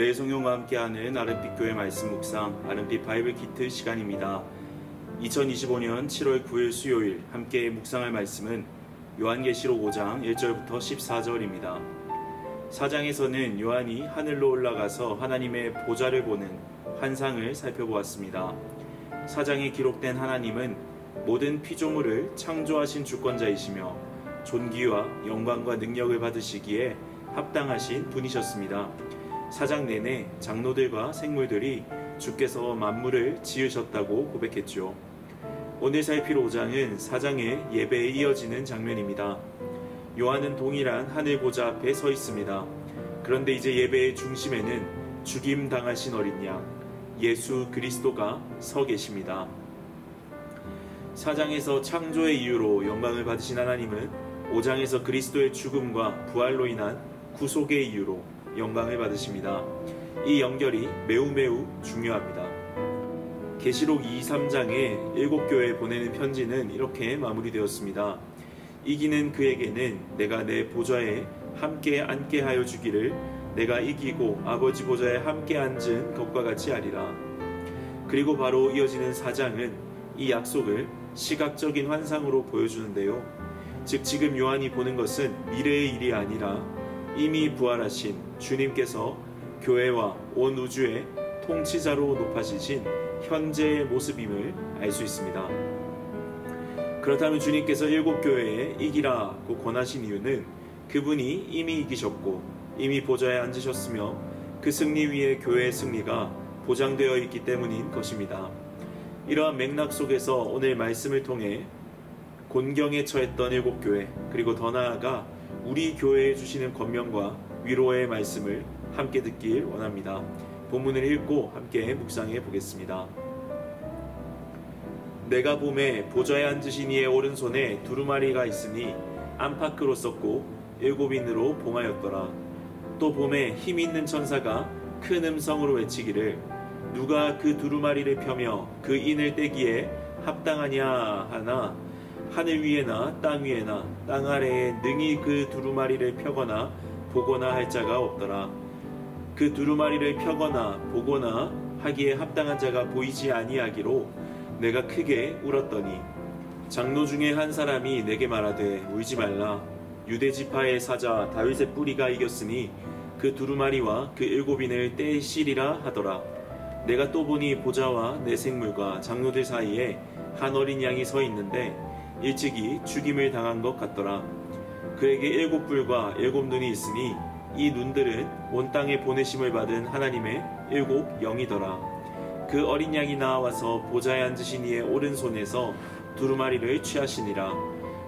매일 성경과 함께하는 아름빛 교회 말씀 묵상 아름빛 바이블 키트 시간입니다. 2025년 7월 9일 수요일 함께 묵상할 말씀은 요한계시록 5장 1절부터 14절입니다. 4장에서는 요한이 하늘로 올라가서 하나님의 보좌를 보는 환상을 살펴보았습니다. 4장에 기록된 하나님은 모든 피조물을 창조하신 주권자이시며 존귀와 영광과 능력을 받으시기에 합당하신 분이셨습니다. 4장 내내 장로들과 생물들이 주께서 만물을 지으셨다고 고백했죠. 오늘 살필 5장은 4장의 예배에 이어지는 장면입니다. 요한은 동일한 하늘 보좌 앞에 서 있습니다. 그런데 이제 예배의 중심에는 죽임 당하신 어린 양 예수 그리스도가 서 계십니다. 4장에서 창조의 이유로 영광을 받으신 하나님은 5장에서 그리스도의 죽음과 부활로 인한 구속의 이유로 영광을 받으십니다. 이 연결이 매우 중요합니다. 계시록 2, 3장에 7교회에 보내는 편지는 이렇게 마무리되었습니다. 이기는 그에게는 내가 내 보좌에 함께 앉게 하여 주기를 내가 이기고 아버지 보좌에 함께 앉은 것과 같이 하리라. 그리고 바로 이어지는 4장은 이 약속을 시각적인 환상으로 보여주는데요. 즉 지금 요한이 보는 것은 미래의 일이 아니라 이미 부활하신 주님께서 교회와 온 우주의 통치자로 높아지신 현재의 모습임을 알 수 있습니다. 그렇다면 주님께서 7교회에 이기라고 권하신 이유는 그분이 이미 이기셨고 이미 보좌에 앉으셨으며 그 승리 위에 교회의 승리가 보장되어 있기 때문인 것입니다. 이러한 맥락 속에서 오늘 말씀을 통해 곤경에 처했던 7교회 그리고 더 나아가 우리 교회에 주시는 권면과 위로의 말씀을 함께 듣길 원합니다. 본문을 읽고 함께 묵상해 보겠습니다. 내가 봄에 보좌에 앉으신 이의 오른손에 두루마리가 있으니 안팎으로 썼고 7인으로 봉하였더라. 또 봄에 힘 있는 천사가 큰 음성으로 외치기를 누가 그 두루마리를 펴며 그 인을 떼기에 합당하냐 하나 하늘 위에나 땅 위에나 땅 아래에 능히 그 두루마리를 펴거나 보거나 할 자가 없더라. 그 두루마리를 펴거나 보거나 하기에 합당한 자가 보이지 아니하기로 내가 크게 울었더니 장로 중에 한 사람이 내게 말하되 울지 말라. 유대 지파의 사자 다윗의 뿌리가 이겼으니 그 두루마리와 그 7인을 떼시리라 하더라. 내가 또 보니 보좌와 내 생물과 장로들 사이에 한 어린 양이 서 있는데 일찍이 죽임을 당한 것 같더라. 그에게 7뿔과 7눈이 있으니 이 눈들은 온 땅에 보내심을 받은 하나님의 7 영이더라. 그 어린 양이 나와서 보좌에 앉으신 이의 오른손에서 두루마리를 취하시니라.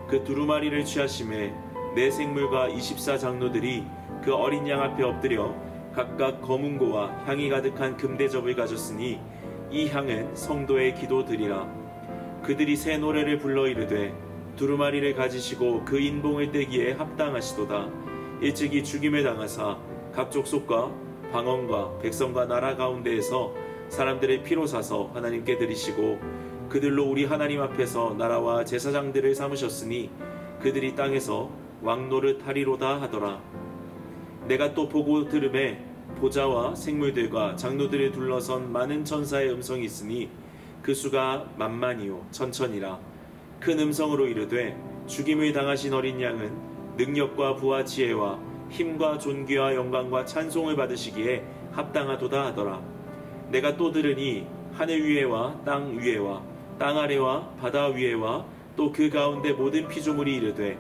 그 두루마리를 취하심에 내 생물과 24장로들이 그 어린 양 앞에 엎드려 각각 검은고와 향이 가득한 금대접을 가졌으니 이 향은 성도의 기도드리라. 그들이 새 노래를 불러 이르되 두루마리를 가지시고 그 인봉을 떼기에 합당하시도다. 일찍이 죽임을 당하사 각 족속과 방언과 백성과 나라 가운데에서 사람들의 피로 사서 하나님께 드리시고 그들로 우리 하나님 앞에서 나라와 제사장들을 삼으셨으니 그들이 땅에서 왕노릇 하리로다 하더라. 내가 또 보고 들음에 보좌와 생물들과 장로들을 둘러선 많은 천사의 음성이 있으니 그 수가 만만이요 천천이라. 큰 음성으로 이르되 죽임을 당하신 어린 양은 능력과 부와 지혜와 힘과 존귀와 영광과 찬송을 받으시기에 합당하도다 하더라. 내가 또 들으니 하늘 위에와 땅 위에와 땅 아래와 바다 위에와 또 그 가운데 모든 피조물이 이르되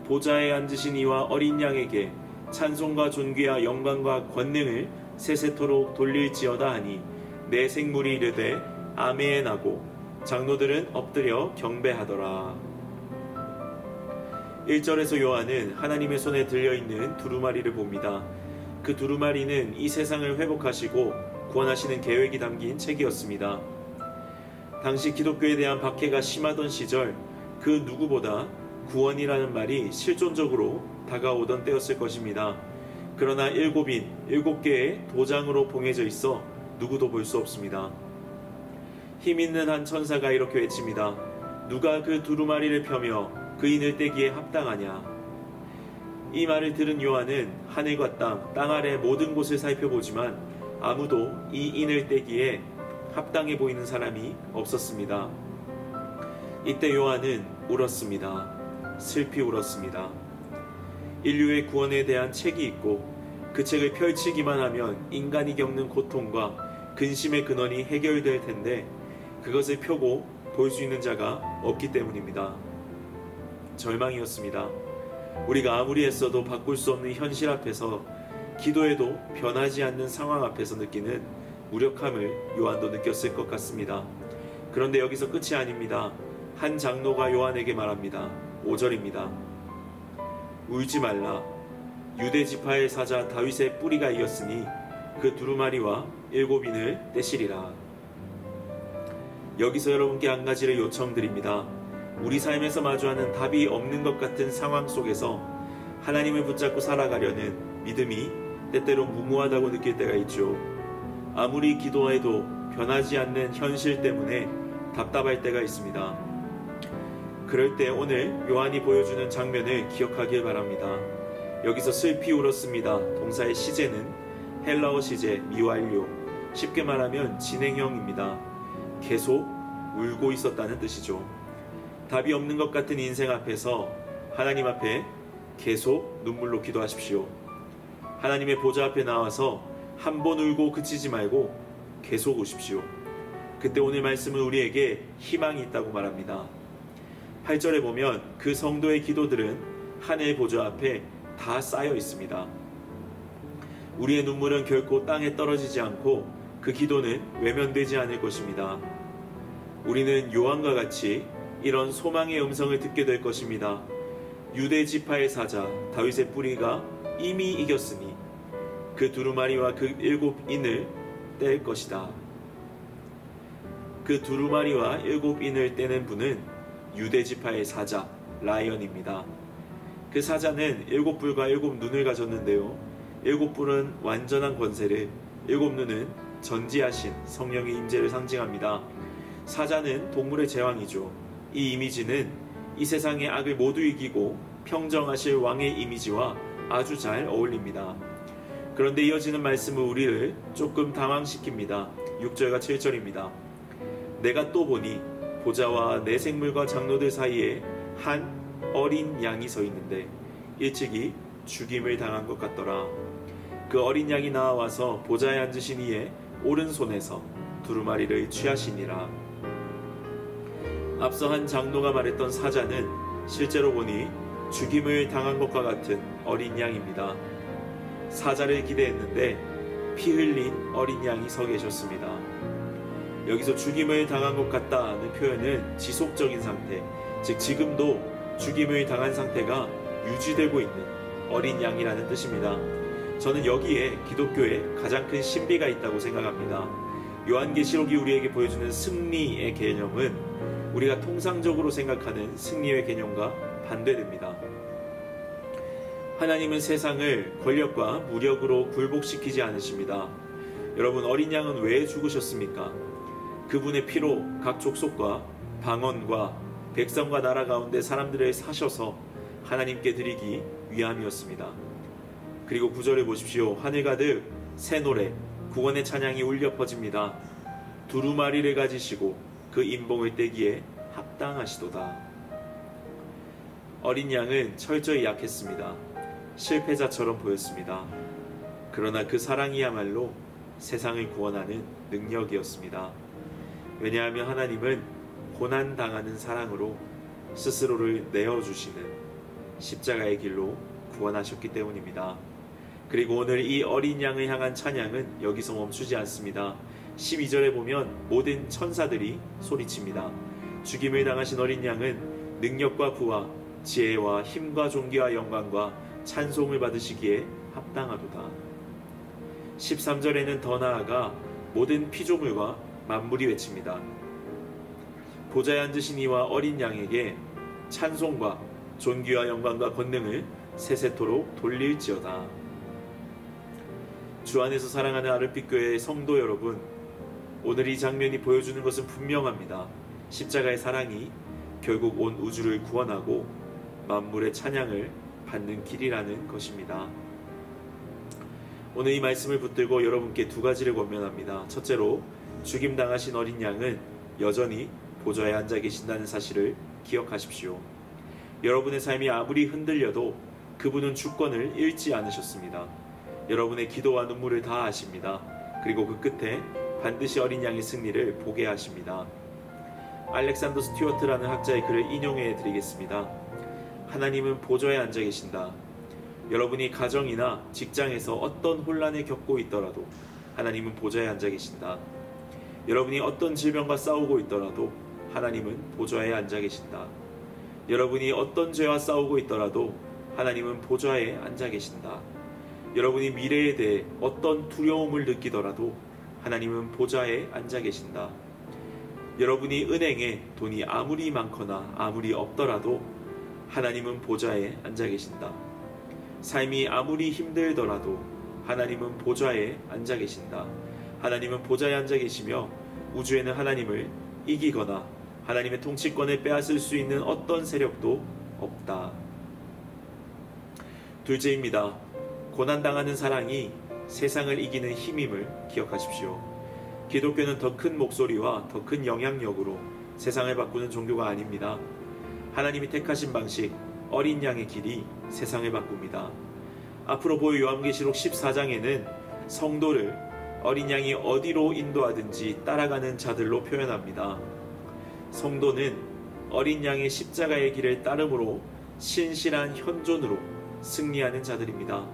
보좌에 앉으신 이와 어린 양에게 찬송과 존귀와 영광과 권능을 세세토록 돌릴지어다 하니 내 생물이 이르되 아멘 하고 장로들은 엎드려 경배하더라. 1절에서 요한은 하나님의 손에 들려있는 두루마리를 봅니다. 그 두루마리는 이 세상을 회복하시고 구원하시는 계획이 담긴 책이었습니다. 당시 기독교에 대한 박해가 심하던 시절 그 누구보다 구원이라는 말이 실존적으로 다가오던 때였을 것입니다. 그러나 7인, 7개의 도장으로 봉해져 있어 누구도 볼 수 없습니다. 힘있는 한 천사가 이렇게 외칩니다. 누가 그 두루마리를 펴며 그 인을 떼기에 합당하냐. 이 말을 들은 요한은 하늘과 땅 아래 모든 곳을 살펴보지만 아무도 이 인을 떼기에 합당해 보이는 사람이 없었습니다. 이때 요한은 울었습니다. 슬피 울었습니다. 인류의 구원에 대한 책이 있고 그 책을 펼치기만 하면 인간이 겪는 고통과 근심의 근원이 해결될 텐데 그것을 펴고 볼 수 있는 자가 없기 때문입니다. 절망이었습니다. 우리가 아무리 애써도 바꿀 수 없는 현실 앞에서 기도해도 변하지 않는 상황 앞에서 느끼는 무력함을 요한도 느꼈을 것 같습니다. 그런데 여기서 끝이 아닙니다. 한 장로가 요한에게 말합니다. 5절입니다. 울지 말라. 유대 지파의 사자 다윗의 뿌리가 이었으니 그 두루마리와 7인을 떼시리라. 여기서 여러분께 한 가지를 요청드립니다. 우리 삶에서 마주하는 답이 없는 것 같은 상황 속에서 하나님을 붙잡고 살아가려는 믿음이 때때로 무모하다고 느낄 때가 있죠. 아무리 기도해도 변하지 않는 현실 때문에 답답할 때가 있습니다. 그럴 때 오늘 요한이 보여주는 장면을 기억하길 바랍니다. 여기서 슬피 울었습니다. 동사의 시제는 헬라어 시제 미완료, 쉽게 말하면 진행형입니다. 계속 울고 있었다는 뜻이죠. 답이 없는 것 같은 인생 앞에서 하나님 앞에 계속 눈물로 기도하십시오. 하나님의 보좌 앞에 나와서 한 번 울고 그치지 말고 계속 우십시오. 그때 오늘 말씀은 우리에게 희망이 있다고 말합니다. 8절에 보면 그 성도의 기도들은 하늘 보좌 앞에 다 쌓여 있습니다. 우리의 눈물은 결코 땅에 떨어지지 않고 그 기도는 외면되지 않을 것입니다. 우리는 요한과 같이 이런 소망의 음성을 듣게 될 것입니다. 유대 지파의 사자 다윗의 뿌리가 이미 이겼으니 그 두루마리와 그 7인을 뗄 것이다. 그 두루마리와 7인을 떼는 분은 유대 지파의 사자 라이언입니다. 그 사자는 7뿔과 7눈을 가졌는데요. 7뿔은 완전한 권세를, 7눈은 전지하신 성령의 임재를 상징합니다. 사자는 동물의 제왕이죠. 이 이미지는 이 세상의 악을 모두 이기고 평정하실 왕의 이미지와 아주 잘 어울립니다. 그런데 이어지는 말씀은 우리를 조금 당황시킵니다. 6절과 7절입니다. 내가 또 보니 보좌와 내 생물과 장로들 사이에 한 어린 양이 서 있는데 일찍이 죽임을 당한 것 같더라. 그 어린 양이 나와서 보좌에 앉으신 이의 오른손에서 두루마리를 취하시니라. 앞서 한 장로가 말했던 사자는 실제로 보니 죽임을 당한 것과 같은 어린 양입니다. 사자를 기대했는데 피 흘린 어린 양이 서 계셨습니다. 여기서 죽임을 당한 것 같다는 표현은 지속적인 상태, 즉 지금도 죽임을 당한 상태가 유지되고 있는 어린 양이라는 뜻입니다. 저는 여기에 기독교에 가장 큰 신비가 있다고 생각합니다. 요한계시록이 우리에게 보여주는 승리의 개념은 우리가 통상적으로 생각하는 승리의 개념과 반대됩니다. 하나님은 세상을 권력과 무력으로 굴복시키지 않으십니다. 여러분, 어린 양은 왜 죽으셨습니까? 그분의 피로 각 족속과 방언과 백성과 나라 가운데 사람들을 사셔서 하나님께 드리기 위함이었습니다. 그리고 9절에 보십시오. 하늘 가득 새 노래, 구원의 찬양이 울려 퍼집니다. 두루마리를 가지시고 그 인봉을 떼기에 합당하시도다. 어린 양은 철저히 약했습니다. 실패자처럼 보였습니다. 그러나 그 사랑이야말로 세상을 구원하는 능력이었습니다. 왜냐하면 하나님은 고난당하는 사랑으로 스스로를 내어주시는 십자가의 길로 구원하셨기 때문입니다. 그리고 오늘 이 어린 양을 향한 찬양은 여기서 멈추지 않습니다. 12절에 보면 모든 천사들이 소리칩니다. 죽임을 당하신 어린 양은 능력과 부와 지혜와 힘과 존귀와 영광과 찬송을 받으시기에 합당하도다. 13절에는 더 나아가 모든 피조물과 만물이 외칩니다. 보좌에 앉으신 이와 어린 양에게 찬송과 존귀와 영광과 권능을 세세토록 돌릴지어다. 주 안에서 사랑하는 아르피교회의 성도 여러분, 오늘 이 장면이 보여주는 것은 분명합니다. 십자가의 사랑이 결국 온 우주를 구원하고 만물의 찬양을 받는 길이라는 것입니다. 오늘 이 말씀을 붙들고 여러분께 두 가지를 권면합니다. 첫째로 죽임당하신 어린 양은 여전히 보좌에 앉아 계신다는 사실을 기억하십시오. 여러분의 삶이 아무리 흔들려도 그분은 주권을 잃지 않으셨습니다. 여러분의 기도와 눈물을 다 아십니다. 그리고 그 끝에 반드시 어린 양의 승리를 보게 하십니다. 알렉산더 스튜어트라는 학자의 글을 인용해 드리겠습니다. 하나님은 보좌에 앉아 계신다. 여러분이 가정이나 직장에서 어떤 혼란을 겪고 있더라도 하나님은 보좌에 앉아 계신다. 여러분이 어떤 질병과 싸우고 있더라도 하나님은 보좌에 앉아 계신다. 여러분이 어떤 죄와 싸우고 있더라도 하나님은 보좌에 앉아 계신다. 여러분이 미래에 대해 어떤 두려움을 느끼더라도 하나님은 보좌에 앉아 계신다. 여러분이 은행에 돈이 아무리 많거나 아무리 없더라도 하나님은 보좌에 앉아 계신다. 삶이 아무리 힘들더라도 하나님은 보좌에 앉아 계신다. 하나님은 보좌에 앉아 계시며 우주에는 하나님을 이기거나 하나님의 통치권을 빼앗을 수 있는 어떤 세력도 없다. 둘째입니다. 고난당하는 사랑이 세상을 이기는 힘임을 기억하십시오. 기독교는 더 큰 목소리와 더 큰 영향력으로 세상을 바꾸는 종교가 아닙니다. 하나님이 택하신 방식, 어린 양의 길이 세상을 바꿉니다. 앞으로 볼 요한계시록 14장에는 성도를 어린 양이 어디로 인도하든지 따라가는 자들로 표현합니다. 성도는 어린 양의 십자가의 길을 따름으로 신실한 현존으로 승리하는 자들입니다.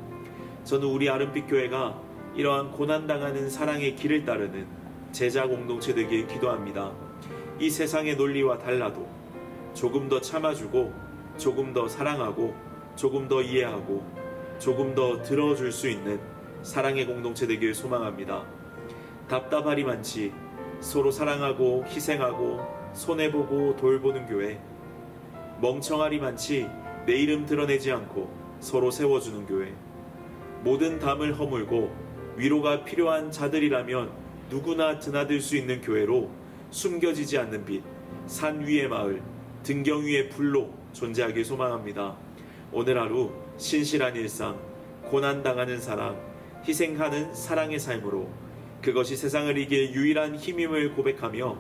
저는 우리 아름빛 교회가 이러한 고난당하는 사랑의 길을 따르는 제자 공동체 되길 기도합니다. 이 세상의 논리와 달라도 조금 더 참아주고 조금 더 사랑하고 조금 더 이해하고 조금 더 들어줄 수 있는 사랑의 공동체 되길 소망합니다. 답답하리 많지 서로 사랑하고 희생하고 손해보고 돌보는 교회, 멍청하리 많지 내 이름 드러내지 않고 서로 세워주는 교회, 모든 담을 허물고 위로가 필요한 자들이라면 누구나 드나들 수 있는 교회로 숨겨지지 않는 빛, 산 위의 마을, 등경 위의 불로 존재하길 소망합니다. 오늘 하루 신실한 일상, 고난당하는 사랑, 희생하는 사랑의 삶으로 그것이 세상을 이길 유일한 힘임을 고백하며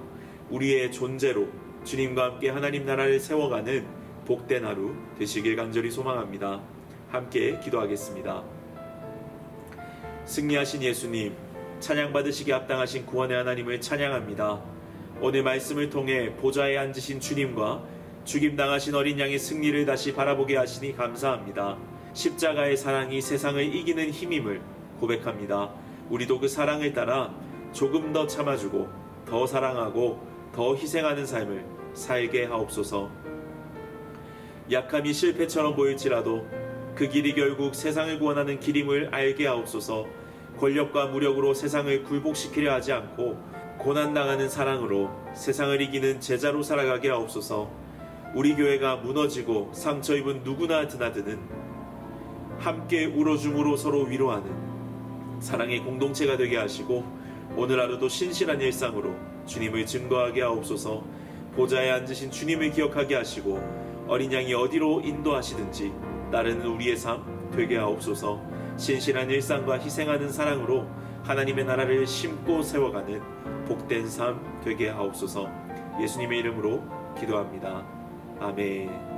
우리의 존재로 주님과 함께 하나님 나라를 세워가는 복된 하루 되시길 간절히 소망합니다. 함께 기도하겠습니다. 승리하신 예수님, 찬양받으시기 합당하신 구원의 하나님을 찬양합니다. 오늘 말씀을 통해 보좌에 앉으신 주님과 죽임당하신 어린 양의 승리를 다시 바라보게 하시니 감사합니다. 십자가의 사랑이 세상을 이기는 힘임을 고백합니다. 우리도 그 사랑을 따라 조금 더 참아주고 더 사랑하고 더 희생하는 삶을 살게 하옵소서. 약함이 실패처럼 보일지라도 그 길이 결국 세상을 구원하는 길임을 알게 하옵소서. 권력과 무력으로 세상을 굴복시키려 하지 않고 고난당하는 사랑으로 세상을 이기는 제자로 살아가게 하옵소서. 우리 교회가 무너지고 상처 입은 누구나 드나드는 함께 울어줌으로 서로 위로하는 사랑의 공동체가 되게 하시고 오늘 하루도 신실한 일상으로 주님을 증거하게 하옵소서. 보좌에 앉으신 주님을 기억하게 하시고 어린 양이 어디로 인도하시든지 따르는 우리의 삶 되게 하옵소서. 신실한 일상과 희생하는 사랑으로 하나님의 나라를 심고 세워가는 복된 삶 되게 하옵소서. 예수님의 이름으로 기도합니다. 아멘.